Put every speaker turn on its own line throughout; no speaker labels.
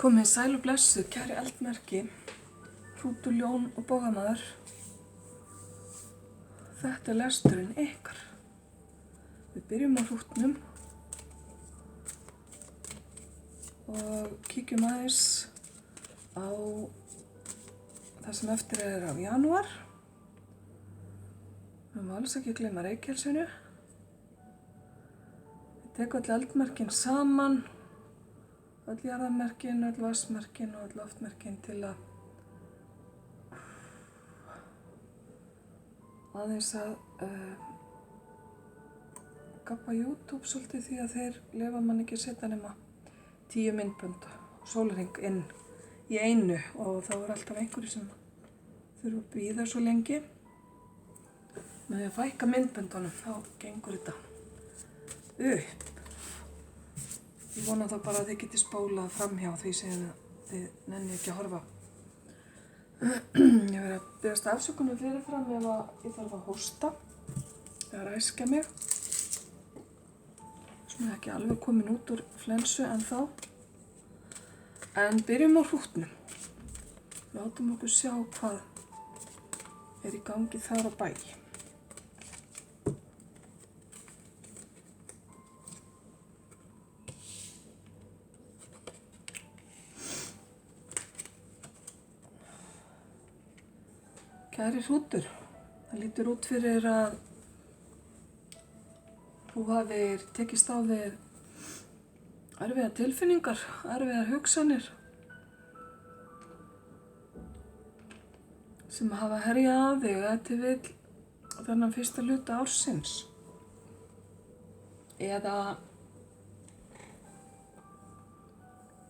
Komið sæl og blessuð, kæri eldmerki, hrútur, ljón og bogamaður. Þetta lesturinn ykkar. Við byrjum á hrútnum og kíkjum aðeins á það sem eftir á janúar. Við höfum alls ekki að gleyma Reykjelsinu. Við tekum öll eldmerkin saman, öll jarðarmerkin, öll vatnsmerkin og öll loftmerkin til að aðeins að gabba YouTube svolítið því að þeir leyfa mann ekki að setja nema 10 myndbönd sólarhring inn í einu og þá alltaf einhverju sem þurfa að bíða svo lengi. Með því að fækka myndböndunum þá gengur þetta upp. Ég vona þá bara að þið geti spólað framhjá því sem þið nenni ekki að horfa. Ég verið að biðjast afsökunar fyrirfram ef að ég þarf að hósta eða ræskja mig. Svona ekki alveg komin út úr flensu ennþá. En byrjum á hrútnum. Látum okkur sjá hvað í gangi þar á bæ. Kæri hrútur, það lítur út fyrir að þú hafir tekist á við erfiðar tilfinningar, erfiðar hugsanir sem hafa herjað á þig ef til vill þennan fyrsta hluta ársins. Eða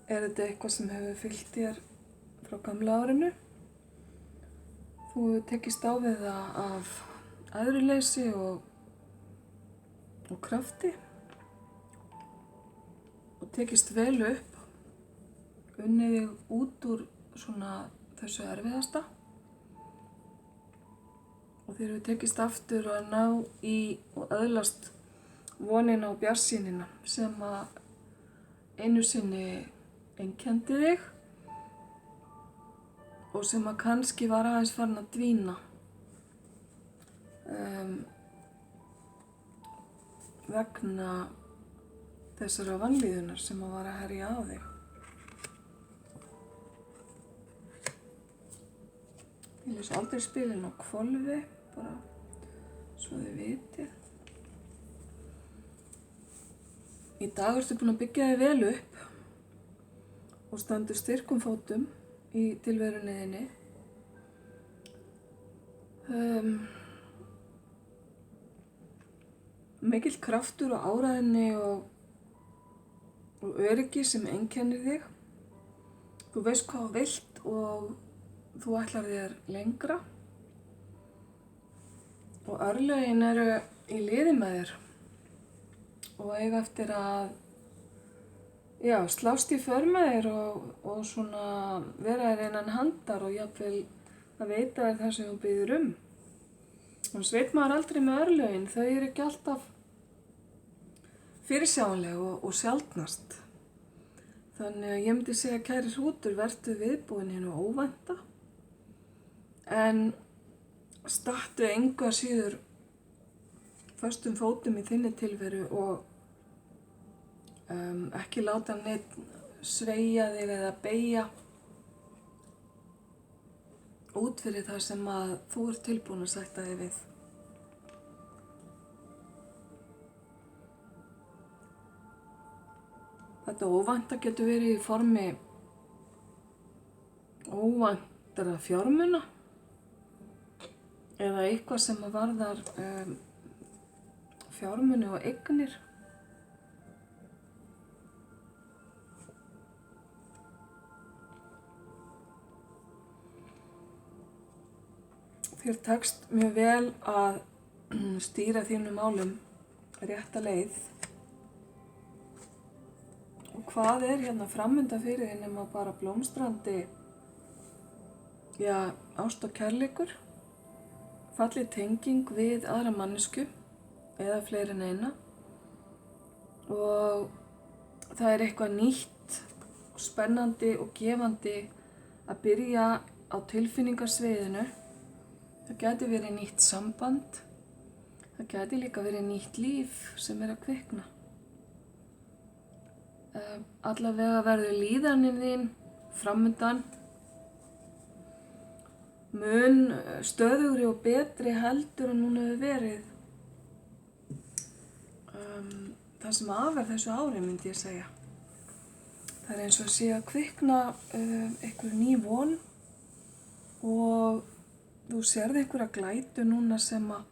er þetta eitthvað sem hefur fylgt þér frá gamla árinu? Þú hefur tekist á við það af æðruleysi og krafti og tekist vel upp, unnið þig út úr svona þessu erfiðasta og þér hefur tekist aftur að ná í og öðlast vonina og bjartsýnina sem að einu sinni einkenndi þig og sem að kannski var aðeins farin að dvína vegna þessara vanlíðunar sem að var að herja á þig. Ég les aldrei spilin á hvolfi, bara svo þið vitið. Í dag ertu búin að byggja þig vel upp og standur styrkum fótum í tilverunni þinni. Mikill kraftur og áræðni og öryggi sem einkennir þig. Þú veist hvað þú vilt og þú ætlar þér lengra. Og örlögin eru í liði með þér og eiga eftir að slást í för með þér og svona vera þér innan handar og jafnvel að veita þér það sem þú biður um. Þannig veit maður aldrei með örlögin, þau eru ekki alltaf fyrirsjáanleg og sjaldnast. Þannig að ég myndi segja kæri hrútur, vertu viðbúin hinu óvænta en stattu engu að síður föstum fótum í þinni tilveru og ekki láta neitt sveigja þig eða beygja út fyrir það sem að þú ert tilbúin að sætta þig við. Þetta óvænta getur verið í formi óvæntara fjármuna eða eitthvað sem að varðar fjármuni og eignir. Þér tekst mjög vel að stýra þínum málum rétta leið. Og hvað er hérna framundan fyrir þig nema bara blómstrandi, ást og kærleikur, falleg tenging við aðra mannesku eða fleiri en eina og það er eitthvað nýtt spennandi og gefandi að byrja á tilfinningasviðinu. Það gæti verið nýtt samband, það gæti líka verið nýtt líf sem að kvikna. Allavega verður líðanin þín framundan mun stöðugri og betri heldur en hún hefur verið. Það sem af þessu ári myndi ég segja. Það eins og sé að kvikna einhver ný von og þú sérð einhverja glætu núna sem að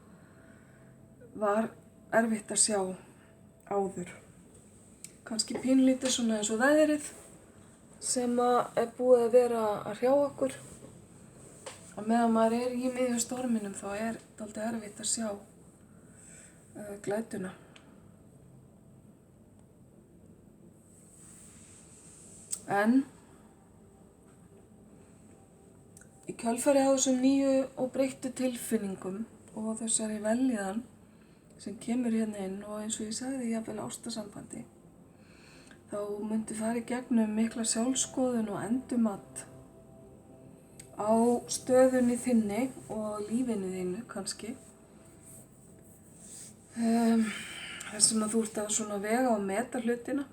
var erfitt að sjá áður. Kannski pínlítið svona eins og veðrið sem að búið að vera að hrjá okkur. Og meðan maður í miðjum storminum þá dálítið erfitt að sjá glætuna. En í kjölfarið á þessum nýju og breyttu tilfinningum og þessari vellíðan sem kemur hérna inn og eins og ég sagði jafnvel ástarsambandi, þá myndi fara í gegnum mikla sjálfskoðun og endurmat á stöðunni þinni og lífinu þínu kannski. Þess að þú ert að svona vega og meta hlutina,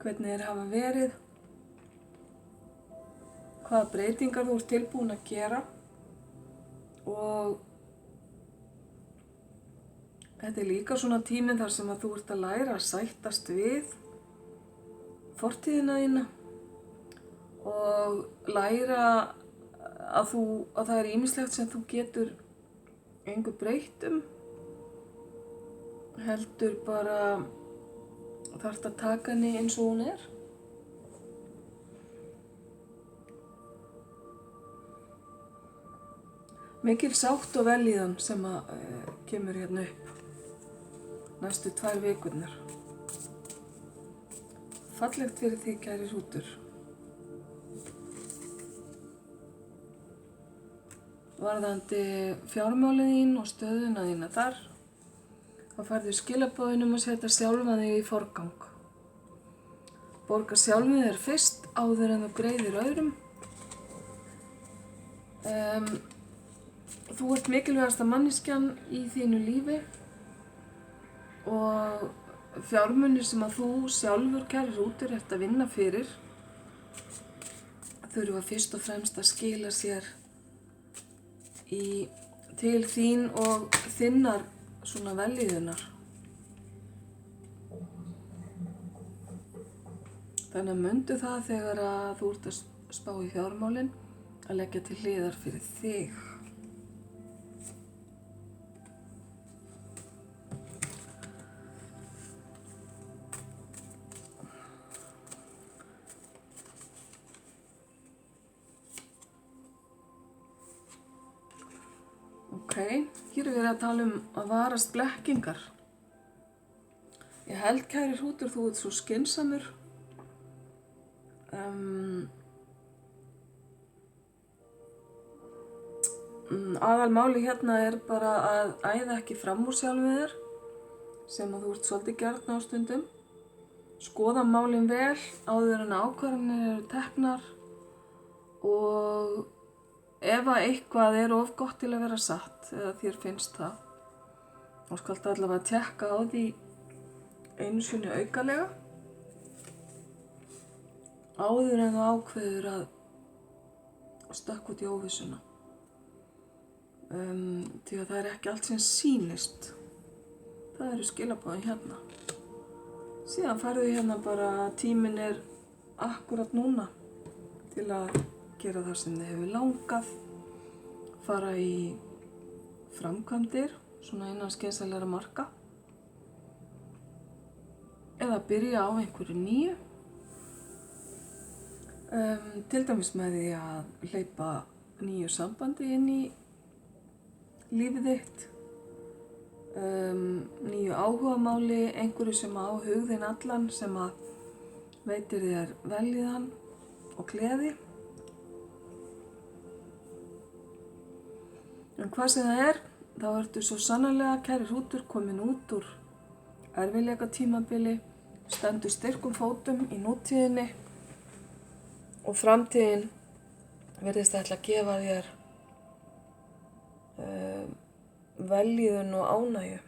hvernig þeir hafa verið, hvaða breytingar þú ert tilbúin að gera og þetta líka svona tíminn þar sem að þú ert að læra að sættast við fortíðina þína og læra að það ýmislegt sem þú getur engu breytt heldur bara þarft að taka henni eins og hún er. Mikil sátt og vellíðan sem að kemur hérna upp næstu 2 vikurnar. Fallegt fyrir þig, kæri hrútur. Varðandi fjármálið þín og stöðuna þína þar, þá færðu skilaboðin að setja sjálfa þig í forgang. Borga sjálfum þér fyrst áður en þú greiðir öðrum. Þú ert mikilvægasta manneskjan í þínu lífi og fjármunir sem að þú sjálfur, kæri hrútur, ert að vinna fyrir þurfa fyrst og fremst að skila sér til þín og þinnar svona vellíðunar. Þannig að mundu það þegar að þú ert að spá í fjármálin að leggja til hliðar fyrir þig. Hér er verið að tala að varast blekkingar. Ég held, kæri hrútur, þú ert svo skynsamur. Aðalmáli hérna er bara að æða ekki fram úr sjálfum þér, sem að þú ert svolítið gjarn á stundum. Skoða málin vel áður en ákvarðanir eru teknar og ef að eitthvað er of gott til að vera satt, eða þér finnst það, þá skaltu allavega að tékka á því einu sinni aukalega áður en þú ákveður að stökkva út í óvissuna. Því að það er ekki allt sem sýnist. Það eru skilaboðin hérna. Síðan færðu hérna bara að tíminn er akkurat núna til að gera það sem þið hefur langað, fara í framkvæmdir, svona innan skynsamlegra marka, eða byrja á einhverju nýju, til dæmis með því að hleypa nýju sambandi inn í lífið þitt, nýju áhugamáli, einhverju sem á hug þinn allan, sem að veitir þér vellíðan og gleði. En hvað sem það er, þá ertu svo sannarlega, kæri hrútur, komin út úr erfiðleika tímabili, stendur styrkum fótum í nútíðinni og framtíðin virðist ætla að gefa þér vellíðun og ánægju.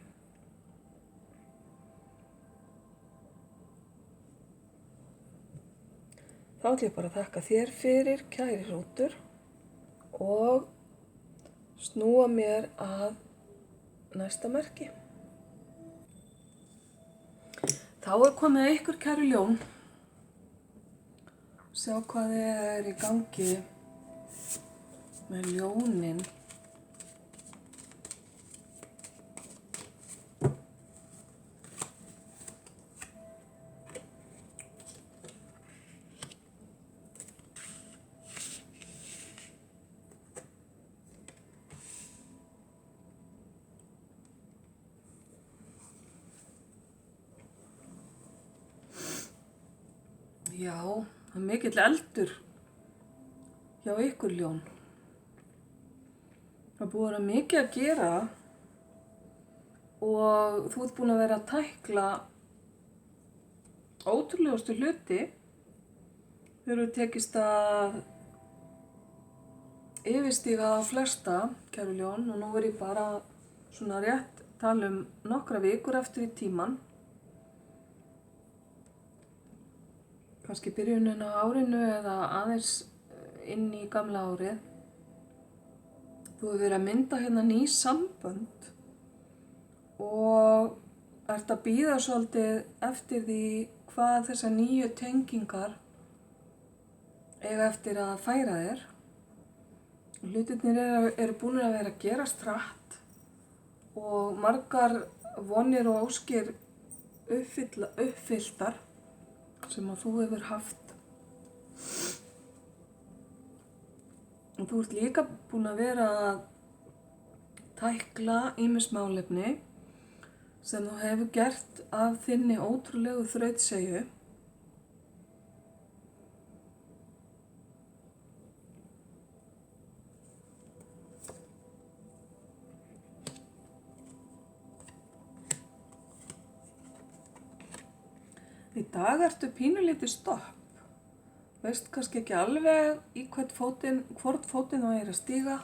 Þá ætla ég bara að þakka þér fyrir, kæri hrútur, og snúa mér að næsta merki. Þá komið að ykkur, kæru ljón. Sjá hvað í gangi með ljónin. Já, það mikill eldur hjá ykkur ljón. Það búið að vera mikið að gera og þú ert búin að vera að tækla ótrúlegustu hluti. Þau eru tekist að yfirstíga á flesta, kæru ljón, og nú ég bara svona rétt tala nokkra vikur eftir í tíman. Kannski byrjunin á árinu eða aðeins inn í gamla árið. Þú hefur verið að mynda hérna ný sambönd og ert að bíða svolítið eftir því hvað þessar nýju tengingar eiga eftir að færa þér. Hlutirnir eru búin að vera að gerast hratt og margar vonir og óskir uppfylltar sem að þú hefur haft. Og þú ert líka búin að vera að tækla ýmis málefni sem þú hefur gert af þinni ótrúlegu þrautseigju. Í dag ertu pínulítið stopp. Veist kannski ekki alveg í hvort fótinn þú að stíga.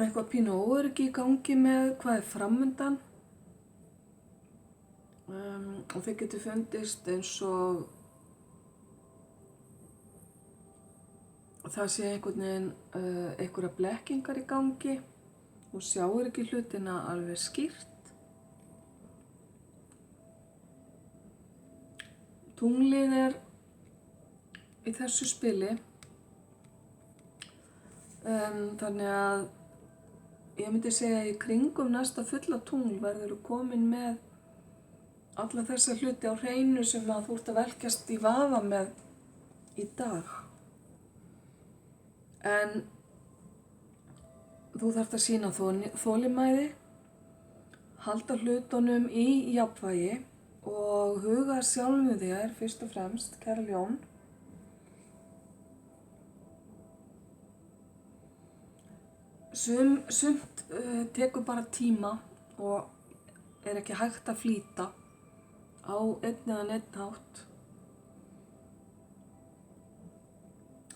Eitthvað pínu óöryggi í gangi með hvað framundan. Og þið getur fundist eins og það sé einhvern veginn einhverja blekkingar í gangi og sjáir ekki hlutina alveg skýrt. Tunglið í þessu spili, þannig að ég myndi segja að í kringum næsta fulla tungl verður þú komin með alla þessa hluti á hreinu sem að þú ert að velkjast í vafa með í dag. En þú þarft að sýna þolinmæði, halda hlutunum í jafnvægi og huga sjálfu þér fyrst og fremst, kæra ljón. Sumt tekur bara tíma og ekki hægt að flýta á einn eða neinn hátt.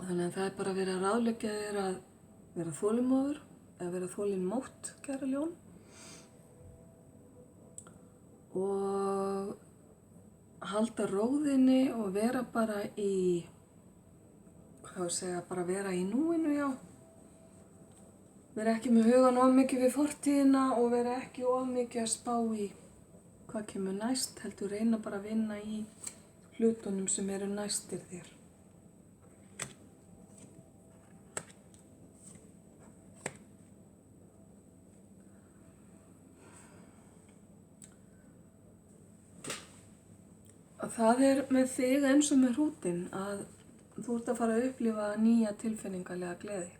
Þannig að það bara verið að ráðleggja þér að vera þolinmóður eða vera þolinmótt, kæra ljón. Og halda róðinni og vera bara bara vera í núinu, já. Vera ekki með hugan of mikið við fortíðina og vera ekki of mikið að spá í hvað kemur næst, heldur reyna bara að vinna í hlutunum sem eru næstir þér. Það með þig eins og með hrútinn að þú ert að fara að upplifa nýja tilfinningalega gleði.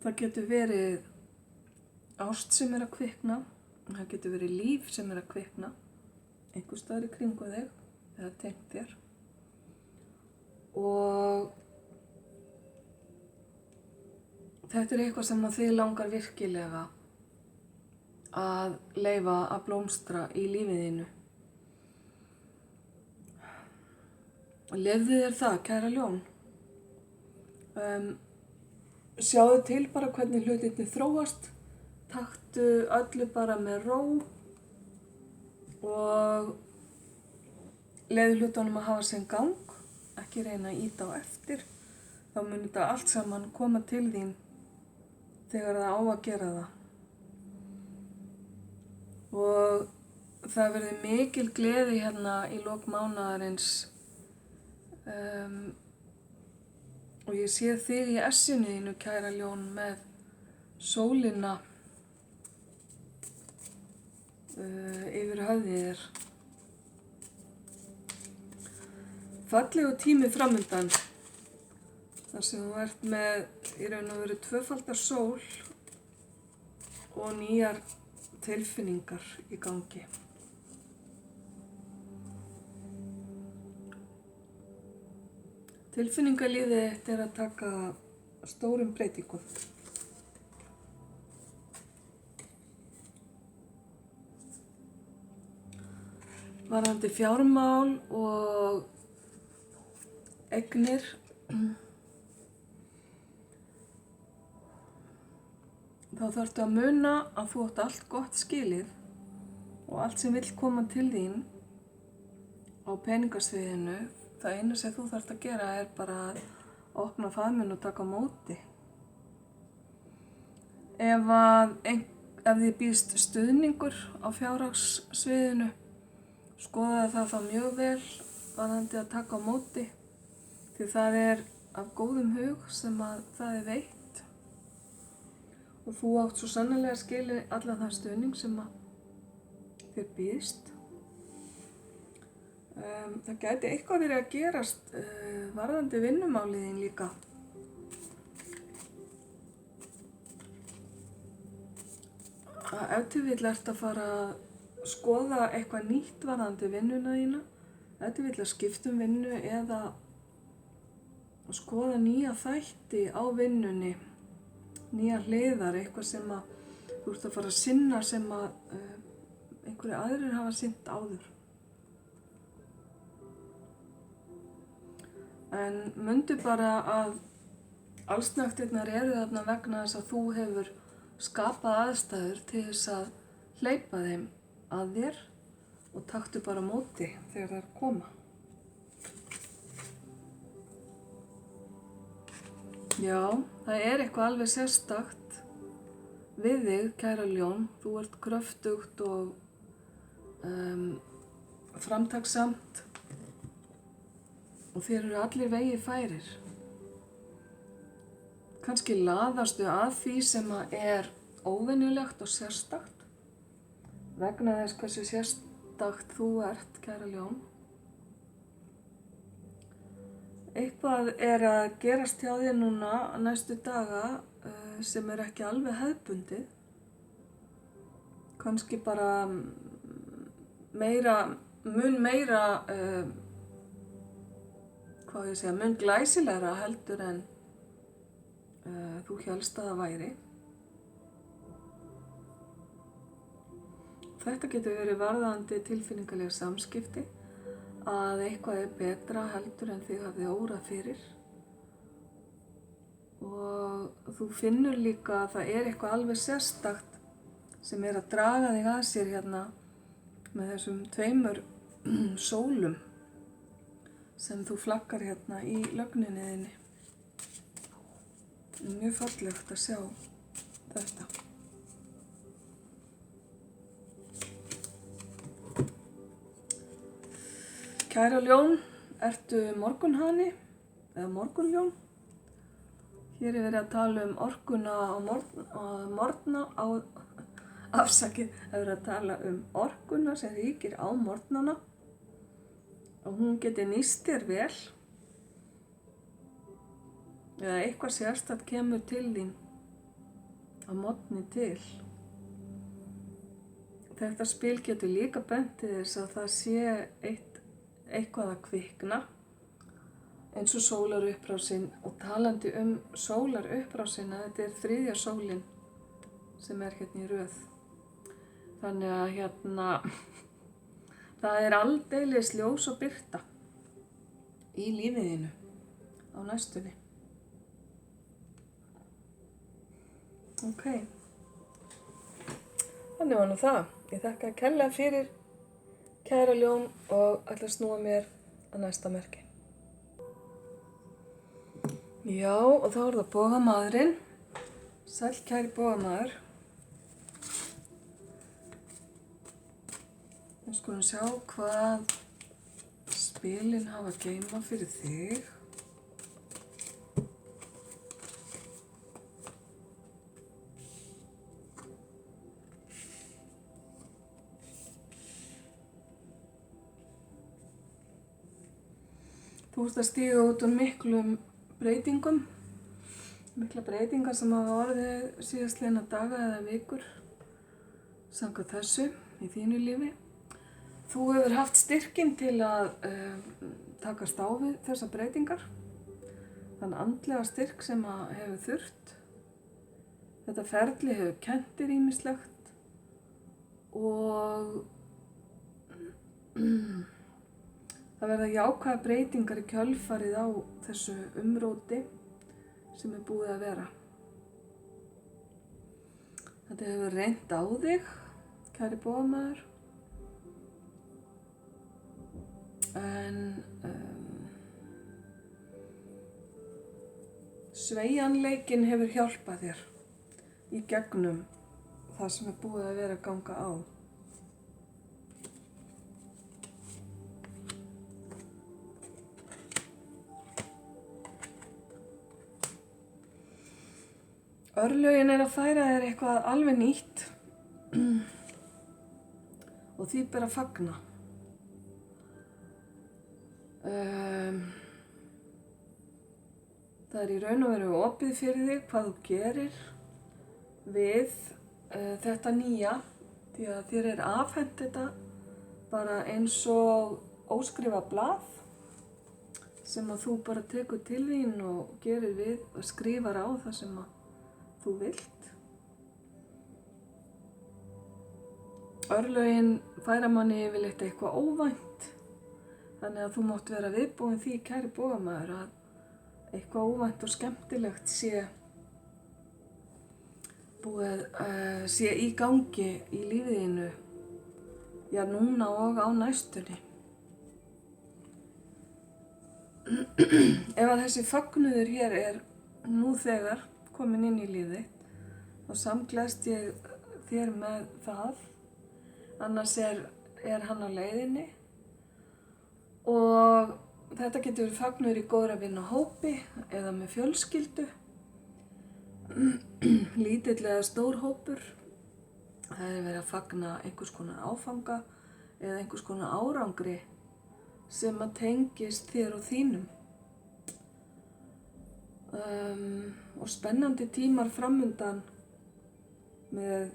Það getur verið ást sem að kvikna, það getur verið líf sem að kvikna, einhvers staðar í kringu þig eða tengt þér. Og þetta eitthvað sem að þig langar virkilega að leyfa að blómstra í lífið þínu. Leyfðu þér það, kæra ljón. Sjáðu til bara hvernig hlutirnir þróast. Taktu öllu bara með ró og leyfðu hlutunum að hafa sinn gang. Ekki reyna að ýta á eftir. Þá mun þetta allt saman koma til þín þegar það á að gera það. Og það verður mikil gleði hérna í lok mánaðarins. Og ég sé þig í essinu þínu, kæra ljón, með sólina yfir höfðið þér. Fallegu tími framundan, þar sem þú ert með í raun og veru tvöfaldar sól og nýjar tilfinningar í gangi. Tilfinningalífið þitt er að taka stórum breytingum. Varðandi fjármál og eignir, þá þarftu að muna að þú átt allt gott skilið og allt sem vill koma til þín á peningasviðinu. Það eina sem þú þarft að gera er bara að opna faðminn og taka á móti. Ef þið býðst stuðningur á fjárhagssviðinu, skoðaðu það þá mjög vel varðandi að taka á móti, því það er af góðum hug sem að það er veitt og þú átt svo sannarlega skilið allan það stuðning sem að þér býðst. Það gæti eitthvað verið að gerast varðandi vinnumáliðin líka. Ef til vill ertu að fara að skoða eitthvað nýtt varðandi vinnuna þína, ef til vill að skipta um vinnu eða skoða nýja þætti á vinnunni, nýja hliðar, eitthvað sem að þú ert að fara að sinna sem að einhverju aðrir hafa sinnt áður. En mundu bara að allsnægtirnar eru þarna vegna þess að þú hefur skapað aðstæður til þess að hleypa þeim að þér og taktu bara á móti þegar þær koma. Já, það er eitthvað alveg sérstakt við þig, kæra ljón. Þú ert kröftugt og framtakssamt. Og þér eru allir vegir færir. Kannski laðastu að því sem er óvenjulegt og sérstakt, vegna þess hversu sérstakt þú ert, kæra ljón. Eitthvað er að gerast hjá þér núna næstu daga sem er ekki alveg hefðbundið. Kannski bara mun meira mun glæsilegra heldur en þú hélst að það væri. Þetta getur verið varðandi tilfinningaleg samskipti, að eitthvað er betra heldur en þig hafði órað fyrir. Og þú finnur líka að það er eitthvað alveg sérstakt sem er að draga þig að sér hérna með þessum 2 sólum sem þú flaggar hérna í lögninni þinni. Mjög fallegt að sjá þetta. Kæra ljón, ertu morgunhani eða morgunljón? Hér er verið að tala um orkuna á morgna afsakið, það er verið að tala um orkuna sem ríkir á morgnana og hún geti nýst þér vel eða eitthvað sérstakt kemur til þín að morgni til. Þetta spil getur líka bent til þess að það sé eitthvað að kvikna eins og sólarupprásinn, og talandi um sólarupprásinna, þetta er 3. sólin sem er hérna í röð. Þannig að hérna það er aldeilis ljós og birta í lífið þínu á næstunni. Ok. Þannig var nú það. Ég þakka kærlega fyrir, kæra ljón, og ætla að snúa mér að næsta merki. Já, og þá er það bogamaðurinn. Sæll kæri bogamaður. Við skulum sjá hvað spilin hafa að geyma fyrir þig. Þú ert að stíga út úr miklum breytingum. Mikla breytingar sem hafa orðið síðastliðna daga eða vikur samkvæmt þessu í þínu lífi. Þú hefur haft styrkinn til að takast á við þessar breytingar. Þann andlega styrk sem hefur þurft. Þetta ferli hefur kennt þér ýmislegt og það verða jákvæðar breytingar í kjölfarið á þessu umróti sem er búið að vera. Þetta hefur reynt á þig, kæri bogamaður, en sveigjanleikinn hefur hjálpað þér í gegnum það sem er búið að vera að ganga á. Örlögin er að færa þér eitthvað alveg nýtt og því ber að fagna. Það er í raun og veru opið fyrir þig hvað þú gerir við þetta nýja, því að þér er afhent þetta bara eins og óskrifað blað sem að þú bara tekur til þín og gerir við og skrifar á það sem að þú vilt. Örlögin færa manni yfirleitt eitthvað óvænt, þannig að þú mátt vera viðbúin því, kæri bogamaður, að eitthvað óvænt og skemmtilegt sé í gangi í lífið þínu, já núna og á næstunni. Ef að þessi fögnuður hér er nú þegar komin inn í lífið, þá samgleðst ég þér með það, annars er hann á leiðinni og þetta getur verið fögnuður í góðra vina hópi eða með fjölskyldu, lítill eða stór hópur. Það er verið að fagna einhvers konar áfanga eða einhvers konar árangri sem að tengist þér og þínum. Og spennandi tímar framundan með,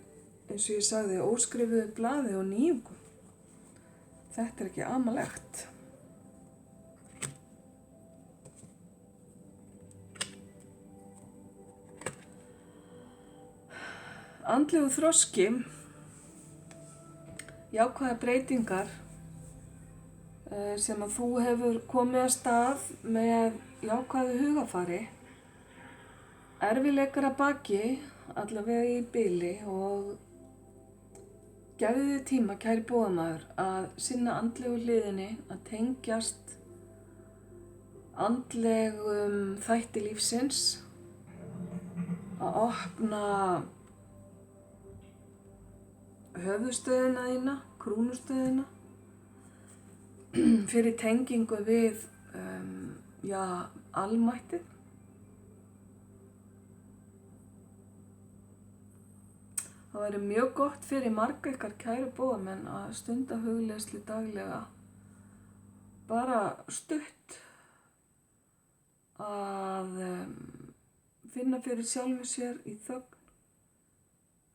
eins og ég sagði, óskrifuðu blaði og nýjungum. Þetta er ekki amalegt. Andlegu þroski, jákvæðar breytingar sem að þú hefur komið af stað með jákvæðu hugafari, erfiðleikar að baki, allavega í bili, og gefðu þér tíma, kæri bogamaður, að sinna andlegu hliðinni, að tengjast andlegum þætti lífsins, að opna höfuðstöðina þína, krúnustöðina, fyrir tengingu við almættið. Það væri mjög gott fyrir marga ykkar kæru bogamenn að stunda hugleiðslu daglega, bara stutt, að finna fyrir sjálfu sér í þögn,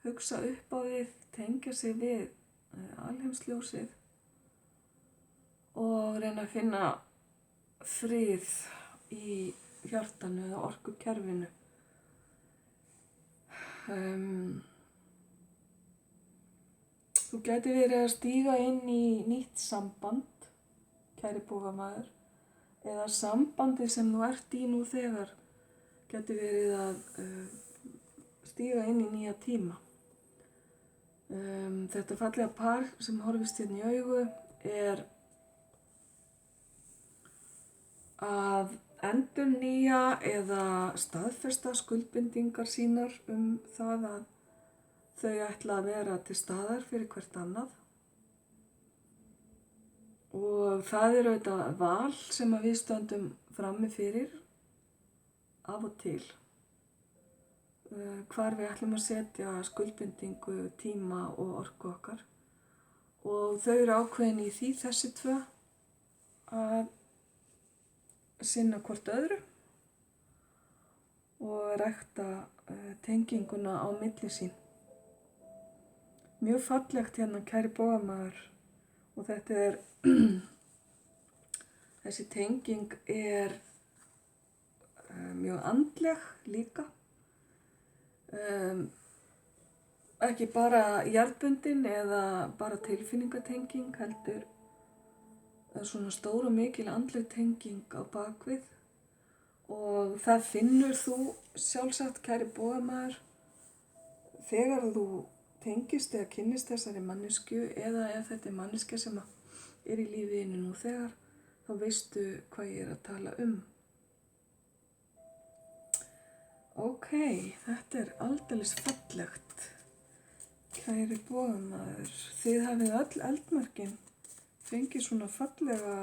hugsa upp á við, tengja sig við alheimsljósið og reyna að finna frið í hjartanu eða orkukerfinu. Þú gæti verið að stíga inn í nýtt samband, kæri bogamaður, eða sambandið sem þú ert í nú þegar geti verið að stíga inn í nýja tíma. Þetta fallega par sem horfist hérna í augu er að endurnýja eða staðfesta skuldbindingar sínar það að þau ætla að vera til staðar fyrir hvert annað. Og það er auðvitað val sem að við stöndum frammi fyrir af og til. Hvar við ætlum að setja skuldbindingu, tíma og orku okkar. Og þau eru ákveðin í því þessi tvö að sinna hvort öðru og rækta tenginguna á milli sín. Mjög fallegt hérna, kæri bogamaður, og þetta er, þessi tenging er mjög andleg líka. Ekki bara jarðbundin eða bara tilfinningatenging, heldur svona stór og mikil andleg tenging á bakvið. Og það finnur þú sjálfsagt, kæri bogamaður, þegar þú tengist eða kynnist þessari manneskju, eða ef þetta er manneskja sem er í lífiðinu nú þegar, þá veistu hvað ég er að tala um. Ok, þetta er aldeilis fallegt, kæri bogamaður. Þið hafið öll eldmörkin fengið svona fallega,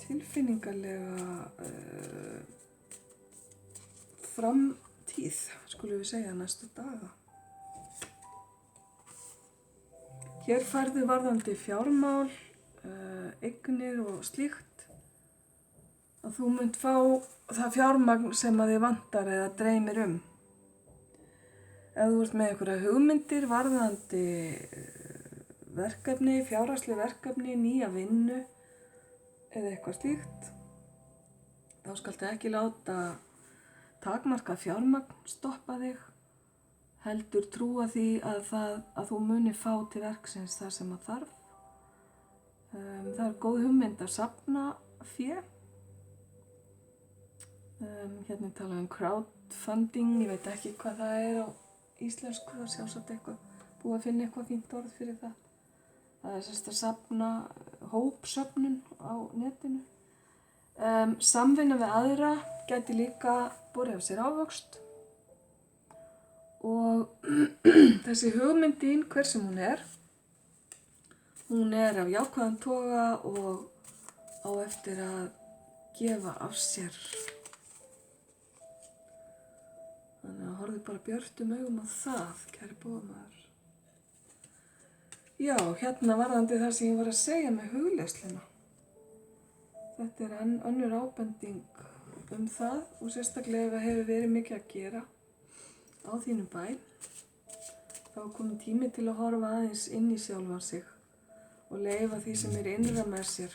tilfinningarlega framtíð, skulum við segja, næstu daga. Hér færðu varðandi fjármál, eignir og slíkt, að þú munt fá það fjármagn sem að þig vantar eða dreymir um. Ef þú ert með einhverja hugmyndir varðandi verkefni, fjárhagsleg verkefni, nýja vinnu eða eitthvað slíkt, þá skaltu ekki láta takmarkað fjármagn stoppa þig, heldur trúa því að þú muni fá til verksins það sem að þarf. Það er góð hugmynd að safna fé. Hérna tala crowdfunding, ég veit ekki hvað það er á íslensku, það sjálfsagt eitthvað, búið að finna eitthvað fínt orð fyrir það. Það er sérst að safna, hópsöfnun á netinu. Samvinna við aðra gæti líka borið af sér ávöxt. Og þessi hugmyndin, hver sem hún er af jákvæðum toga og á eftir að gefa af sér. Þannig að horfðu bara björtum augum á það, kæri bogamaður. Já, hérna varðandi það sem ég var að segja með hugleiðsluna. Þetta er önnur ábending það, og sérstaklega ef það hefur verið mikið að gera á þínum bæ, þá er kominn tími til að horfa aðeins inn í sjálfan sig og leyfa því sem er innra með sér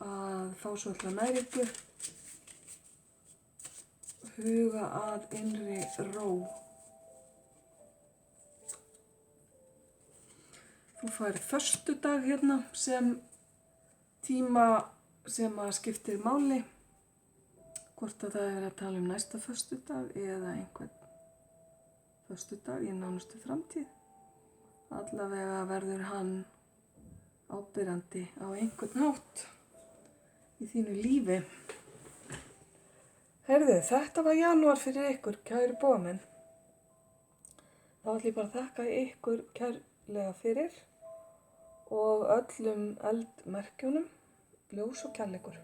að fá svolítið næringu, huga að innri ró. Þú fær föstudag hérna sem tíma sem að skiptir máli, hvort að það er að tala um næsta föstudag eða einhvern föstudag í nánustu framtíð. Allavega verður hann ábyrrandi á einhvern hátt í þínu lífi. Heyrðu, þetta var janúar fyrir ykkur, kæri bogamenn. Þá ætlum ég bara að þakka ykkur kærlega fyrir og öllum eldmerkjunum, ljós og kærleikur.